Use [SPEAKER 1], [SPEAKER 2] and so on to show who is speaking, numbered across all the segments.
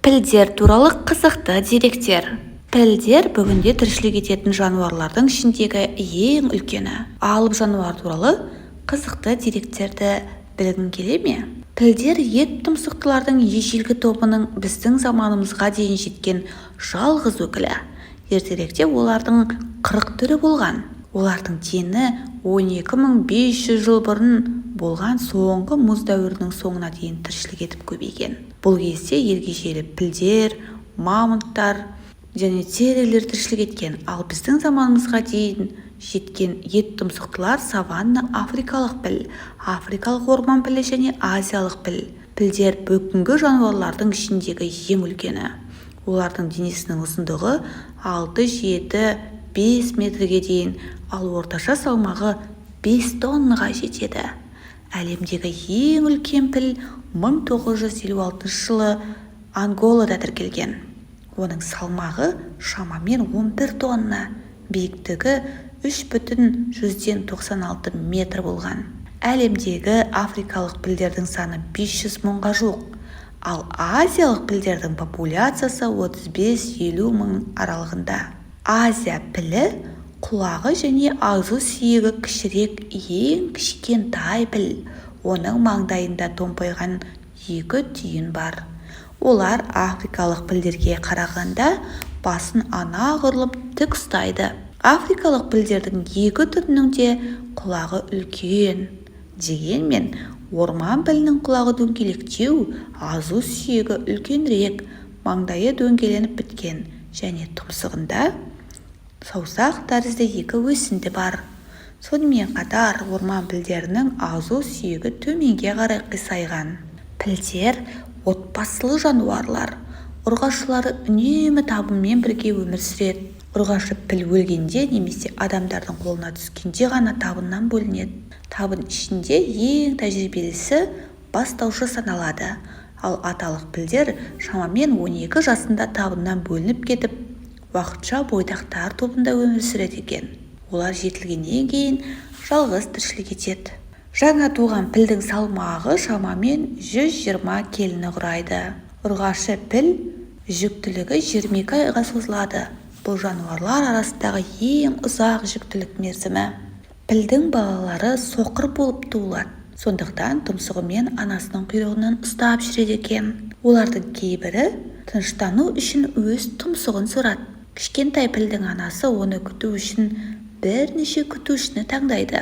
[SPEAKER 1] Пілдер туралы қызықты деректер. Пілдер бүгінде тіршілік ететін жануарлардың ішіндегі ең үлкені. Алып жануар туралы қызықты деректерді білгің келе ме? Пілдер ет тұмсықтылардың ежелгі тобының біздің заманымызға дейін жеткен жалғыз өкілі. Ертеректе олардың 40 түрі болған. Олардың дені 12.500 жыл бұрын болған соңғы мұз дәуірінің соңына дейін тіршілік етіп көбейген. Бұл кезде ергежейлі пілдер, мамонттар және терілер тіршілік еткен, ал біздің заманымызға дейін жеткен ет тұмсықтылар саванна африкалық піл, африкалық орман пілі және азиялық піл. Пілдер бүгінгі жануарлардың ішіндегі ең үлкені. Олардың денесінің ұзындығы 6-7-5 метрге дейін, ал орташа салмағы 5 тоннаға жетеді. Әлемдегі ең үлкен піл 1956 жылы Анголада тіркелген. Оның салмағы шамамен 11 тонна, биіктігі 3,96 метр болған. Әлемдегі африкалық пілдердің саны 500 мыңға жуық, ал азиялық пілдердің популяциясы 35-50 мың аралығында. Азия пілі құлағы және азу сүйегі кішірек ең кішкентай піл. Оның маңдайында томпайған 2 түйін бар. Олар африкалық пілдерге қарағанда басын анағұрлым тік ұстайды. Африкалық пілдердің 2 түрінің де құлағы үлкен. Дегенмен, орман пілінің құлағы дөңгелектеу, азу сүйегі үлкенірек, маңдайы дөңгеленіп біткен және тұмсығында саусақ тәрізді 2 өсінді бар. Сонымен қатар, орман пілдерінің азу сүйегі төменге қарай қисайған. Пілдер отбасылы жануарлар. Ұрғашылары үнемі табынмен бірге өмір сүреді. Ұрғашы піл өлгенде немесе адамдардың қолына түскенде ғана табыннан бөлінеді. Табын ішінде ең тәжірибелісі бастаушы саналады. Ал аталық пілдер шамамен 12 жасында табыннан бөлініп кетіп, уақытша бойдақтар тобында өмір сүреді екен. Олар жетілгеннен кейін жалғыз тіршілік етеді. Жаңа туған пілдің салмағы шамамен 120 келіні құрайды. Ұрғашы піл жүктілігі 22 айға созылады. Бұл жануарлар арасындағы ең ұзақ жүктілік мерзімі. Пілдің балалары соқыр болып туылады. Сондықтан тұмсығымен анасының құйрығынан ұстап жүреді екен. Олардың кейбірі тыныштану үшін өз тұмсығын сорады. Кішкентай пілдің анасы оны күту үшін бірнеше күтушіні таңдайды.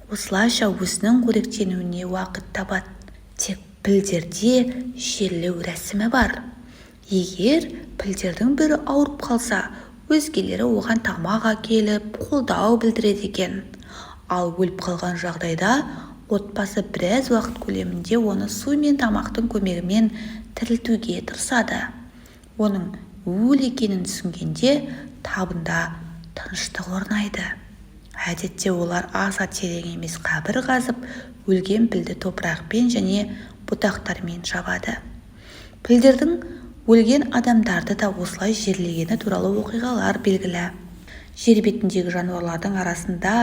[SPEAKER 1] Осылайша өзінің қоректенуіне уақыт табады. Тек пілдерде жерлеу рәсімі бар. Егер пілдердің бірі ауырып қалса, өзгелері оған тамақ әкеліп, қолдау білдіреді екен. Ал өліп қалған жағдайда отбасы біраз уақыт көлемінде оны су мен тамақтың көмегімен тірілтуге тырысады. Оның өлі екенін түсінгенде табында тыныштық орнайды. Әдетте олар аса терең емес қабір қазып, өлген пілді топырақпен және бұтақтармен жабады. Пілдердің өлген адамдарды да осылай жерлегені туралы оқиғалар белгілі. Жер бетіндегі жануарлардың арасында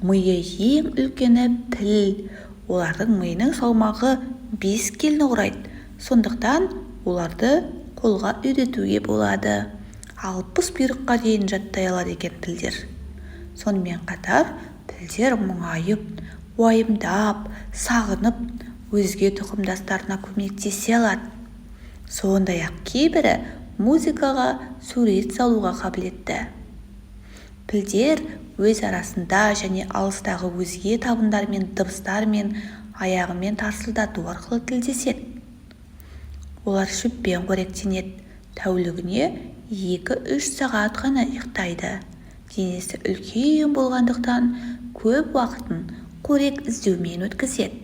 [SPEAKER 1] миы ең үлкені піл. Олардың миының салмағы 5 келіні құрайды. Сондықтан оларды қолға үйретуге болады. 60 бұйрыққа дейін жаттай алады екен пілдер. Сонымен қатар, пілдер мұңайып, уайымдап, сағынып, өзге тұқымдастарына көмектесе алады. Сондай-ақ кейбірі музыкаға, сурет салуға қабілетті. Пілдер өз арасында және алыстағы өзге табындармен, дыбыстармен, аяғымен тарсылдату арқылы тілдеседі. Олар шөппен қоректенеді. Тәулігіне 2-3 сағат қана ұйықтайды. Денесі үлкен болғандықтан көп уақытын қорек іздеумен өткізеді.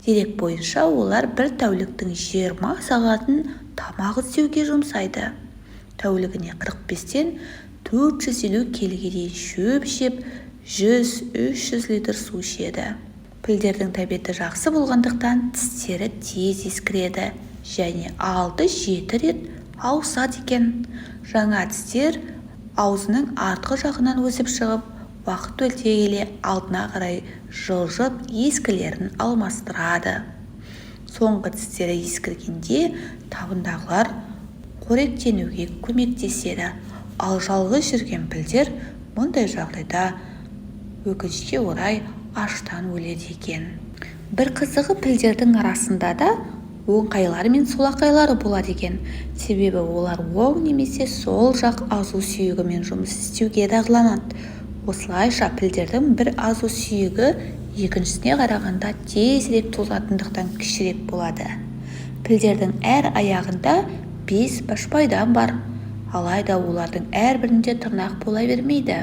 [SPEAKER 1] Дерек бойынша олар бір тәуліктің 20 сағатын тамақ іздеуге жұмсайды. Тәулігіне 45-тен 450 келіге дейін шөп жеп, 100-300 литр су ішеді. Пілдердің тәбеті жақсы болғандықтан тістері тез ескіреді және 6-7 рет ауысады екен. Жаңа тістер аузының артқы жағынан өсіп шығып, уақыт өте келе алдына қарай жылжып ескілерін алмастырады. Соңғы тістері ескіргенде табындағылар қоректенуге көмектеседі. Ал жалғыз жүрген пілдер мұндай жағдайда өкінішке орай аштан өледі екен. Бір қызығы, пілдердің арасында да оңқайлары мен солақайлары болады екен. Себебі олар оң немесе сол жақ азу сүйегімен жұмыс істеуге дағдыланады. Осылайша пілдердің бір азу сүйегі екіншісіне қарағанда тезірек тозатындықтан кішірек болады. Пілдердің әр аяғында 5 башпайдан бар, алайда олардың әрбірінде тырнақ бола бермейді.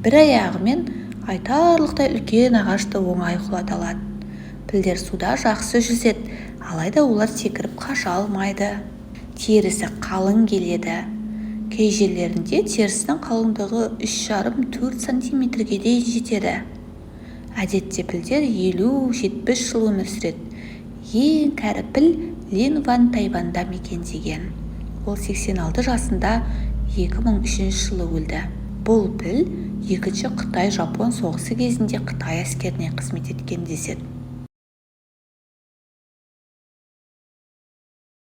[SPEAKER 1] Бір аяғымен айтарлықтай үлкен ағашты оңай құлата алады. Пілдер суда жақсы жүзеді, алайда олар секіріп қаша алмайды. Терісі қалың келеді. Кей жерлерінде терісінің қалыңдығы 3,5-4 сантиметрге дейін жетеді. Әдетте пілдер 50-70 жыл өмір сүреді. Ең кәрі піл Лин Ван Тайванда мекендеген. Ол 86 жасында 2003 жылы өлді. Бұл піл екінші Қытай-Жапон соғысы кезінде Қытай әскеріне қызмет еткен деседі.